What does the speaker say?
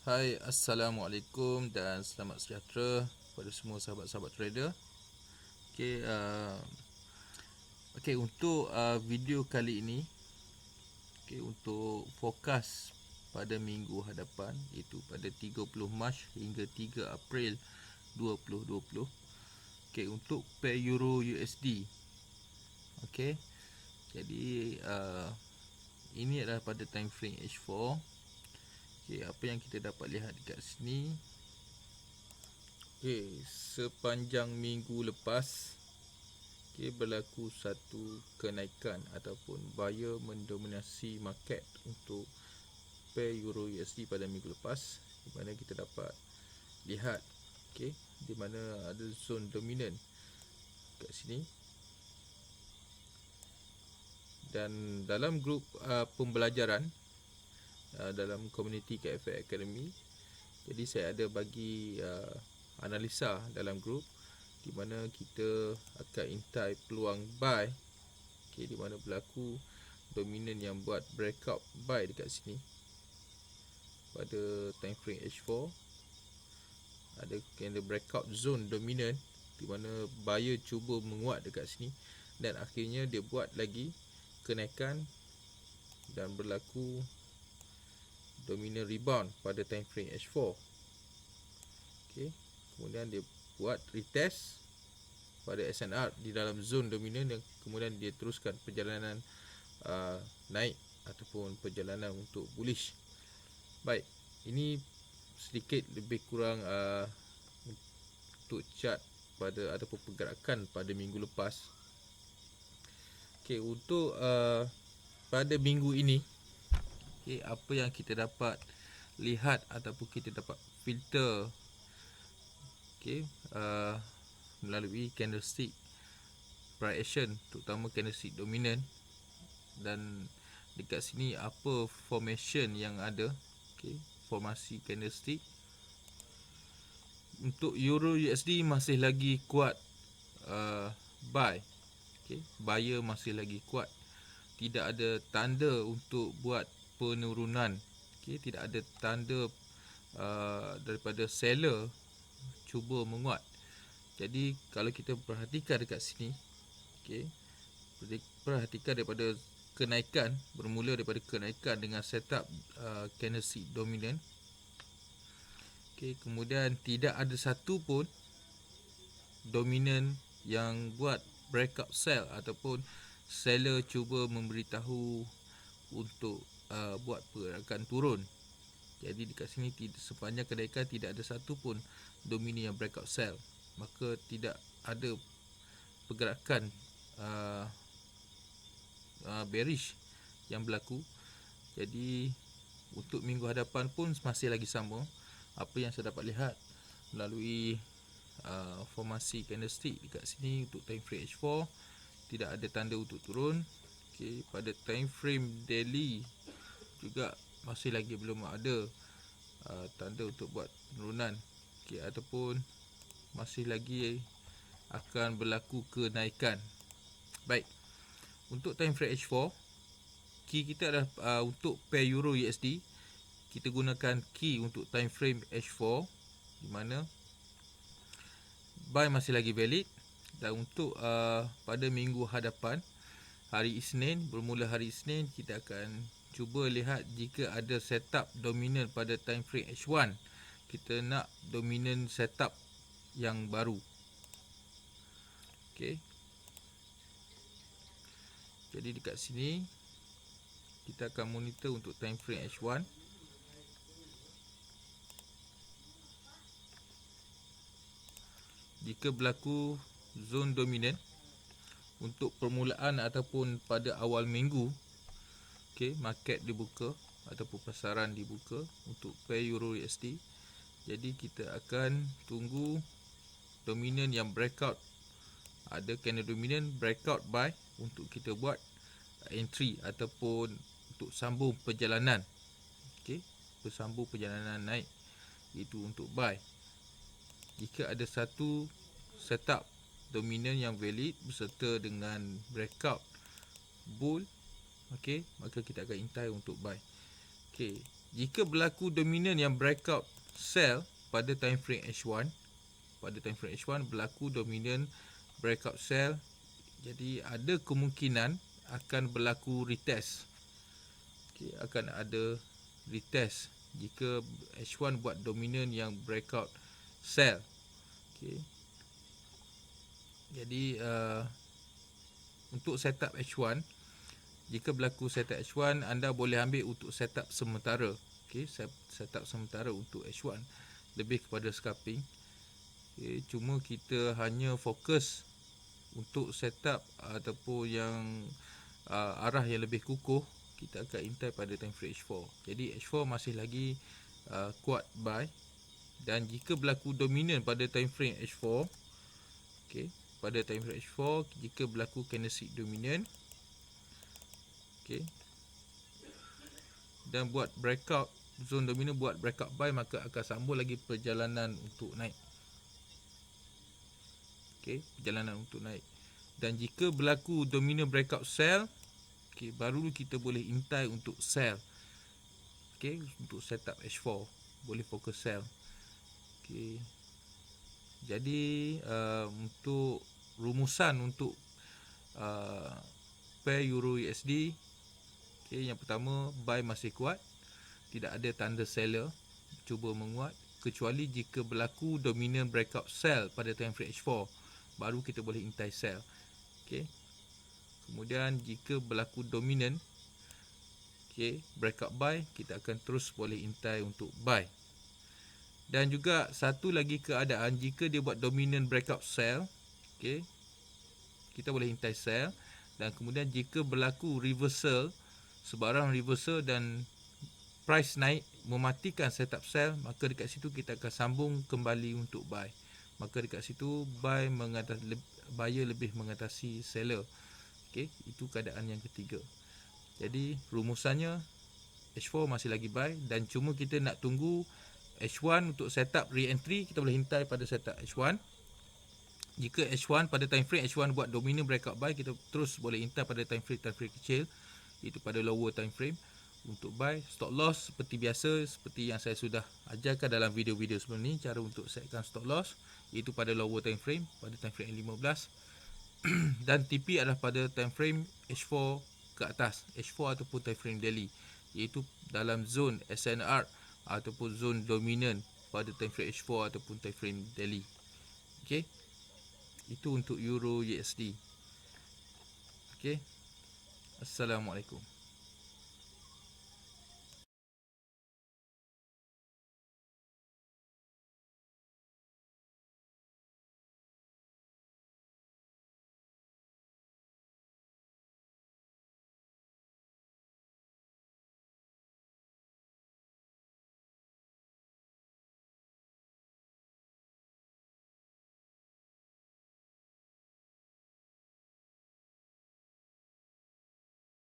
Hai, Assalamualaikum dan selamat sejahtera kepada semua sahabat-sahabat trader. Okey, untuk video kali ini, untuk fokus pada minggu hadapan, iaitu pada 30 Mac hingga 3 April 2020. Untuk pair Euro USD. Jadi ini adalah pada time frame H4. Apa yang kita dapat lihat dekat sini. Sepanjang minggu lepas berlaku satu kenaikan ataupun buyer mendominasi market untuk pair Euro USD pada minggu lepas, di mana kita dapat lihat di mana ada zone dominan kat sini. Dan dalam grup pembelajaran dalam komuniti KFA Academy, jadi saya ada bagi analisa dalam grup di mana kita akan intai peluang buy, di mana berlaku dominan yang buat breakout buy dekat sini pada time frame H4. Ada candle breakout zone dominan di mana buyer cuba menguat dekat sini dan akhirnya dia buat lagi kenaikan dan berlaku dominan rebound pada time frame H4. Kemudian dia buat retest pada SNR di dalam zone dominan dan kemudian dia teruskan perjalanan naik ataupun perjalanan untuk bullish. Baik, ini sedikit lebih kurang untuk chart pada ataupun pergerakan pada minggu lepas. Untuk pada minggu ini, apa yang kita dapat lihat ataupun kita dapat filter melalui candlestick price action, terutama candlestick dominan, dan dekat sini apa formation yang ada, formasi candlestick. Untuk Euro USD masih lagi kuat buy, buyer masih lagi kuat, tidak ada tanda untuk buat penurunan, tidak ada tanda daripada seller cuba menguat. Jadi kalau kita perhatikan dekat sini, perhatikan daripada kenaikan, bermula daripada kenaikan dengan setup candlestick dominant. Kemudian tidak ada satu pun dominan yang buat breakout sell ataupun seller cuba memberitahu untuk buat pergerakan turun. Jadi dekat sini sepanjang kenaikan tidak ada satu pun dominan yang breakout sell, maka tidak ada pergerakan bearish yang berlaku. Jadi untuk minggu hadapan pun masih lagi sama apa yang saya dapat lihat melalui formasi candlestick dekat sini. Untuk time frame H4 tidak ada tanda untuk turun. Pada time frame daily juga masih lagi belum ada tanda untuk buat penurunan, ataupun masih lagi akan berlaku kenaikan. Baik, untuk time frame H4, key kita adalah untuk pair Euro USD, kita gunakan key untuk time frame H4 di mana buy masih lagi valid. Dan untuk pada minggu hadapan, hari Isnin, bermula hari Isnin, kita akan cuba lihat jika ada setup dominan pada time frame H1. Kita nak dominan setup yang baru. Jadi dekat sini kita akan monitor untuk time frame H1. Jika berlaku zone dominan untuk permulaan ataupun pada awal minggu, market dibuka ataupun pasaran dibuka untuk pair Euro USD. Jadi kita akan tunggu dominan yang breakout, ada candle dominan breakout buy untuk kita buat entry ataupun untuk sambung perjalanan, bersambung perjalanan naik, itu untuk buy. Jika ada satu setup dominan yang valid berserta dengan breakout bull, maka kita akan intai untuk buy. jika berlaku dominan yang breakout sell pada time frame H1, berlaku dominan breakout sell, jadi ada kemungkinan akan berlaku retest. Okay, akan ada retest jika H1 buat dominan yang breakout sell. Okay. Jadi untuk setup H1, jika berlaku setup H1, anda boleh ambil untuk setup sementara. Okay, setup sementara untuk H1 lebih kepada scalping. Okay, cuma kita hanya fokus untuk setup ataupun yang arah yang lebih kukuh, kita akan intai pada time frame H4. Jadi H4 masih lagi kuat buy, dan jika berlaku dominan pada time frame H4, okay, pada time frame H4 jika berlaku candlestick dominan, okay, dan buat breakout zone dominan, buat breakout buy, maka akan sambung lagi perjalanan untuk naik. Okay, perjalanan untuk naik. Dan jika berlaku dominan breakout sell, okay, baru kita boleh intai untuk sell. Okay, untuk setup H4 boleh fokus sell. Okay. Jadi untuk rumusan untuk pair Euro USD, okay, yang pertama, buy masih kuat, tidak ada tanda seller cuba menguat, kecuali jika berlaku dominant breakout sell pada time frame H4, baru kita boleh intai sell. Okay. Kemudian jika berlaku dominant, okay, breakout buy, kita akan terus boleh intai untuk buy. Dan juga satu lagi keadaan, jika dia buat dominant breakout sell, okay, kita boleh intai sell. Dan kemudian jika berlaku reversal, sebarang reversal dan price naik mematikan setup sell, maka dekat situ kita akan sambung kembali untuk buy. Maka dekat situ buyer lebih mengatasi seller. Okay, itu keadaan yang ketiga. Jadi rumusannya, H4 masih lagi buy, dan cuma kita nak tunggu H1 untuk setup re-entry, kita boleh hintai pada setup H1. Jika H1 pada time frame H1 buat dominant breakout buy, kita terus boleh hintai pada time frame kecil, iaitu pada lower time frame untuk buy. Stop loss seperti biasa, seperti yang saya sudah ajarkan dalam video-video sebelum ni, cara untuk setkan stop loss, iaitu pada lower time frame, pada time frame 15. Dan TP adalah pada time frame H4 ke atas, H4 ataupun time frame daily, iaitu dalam zone SNR ataupun zone dominan pada time frame H4 ataupun time frame daily. Okey. Itu untuk Euro USD. Okey. Assalamualaikum.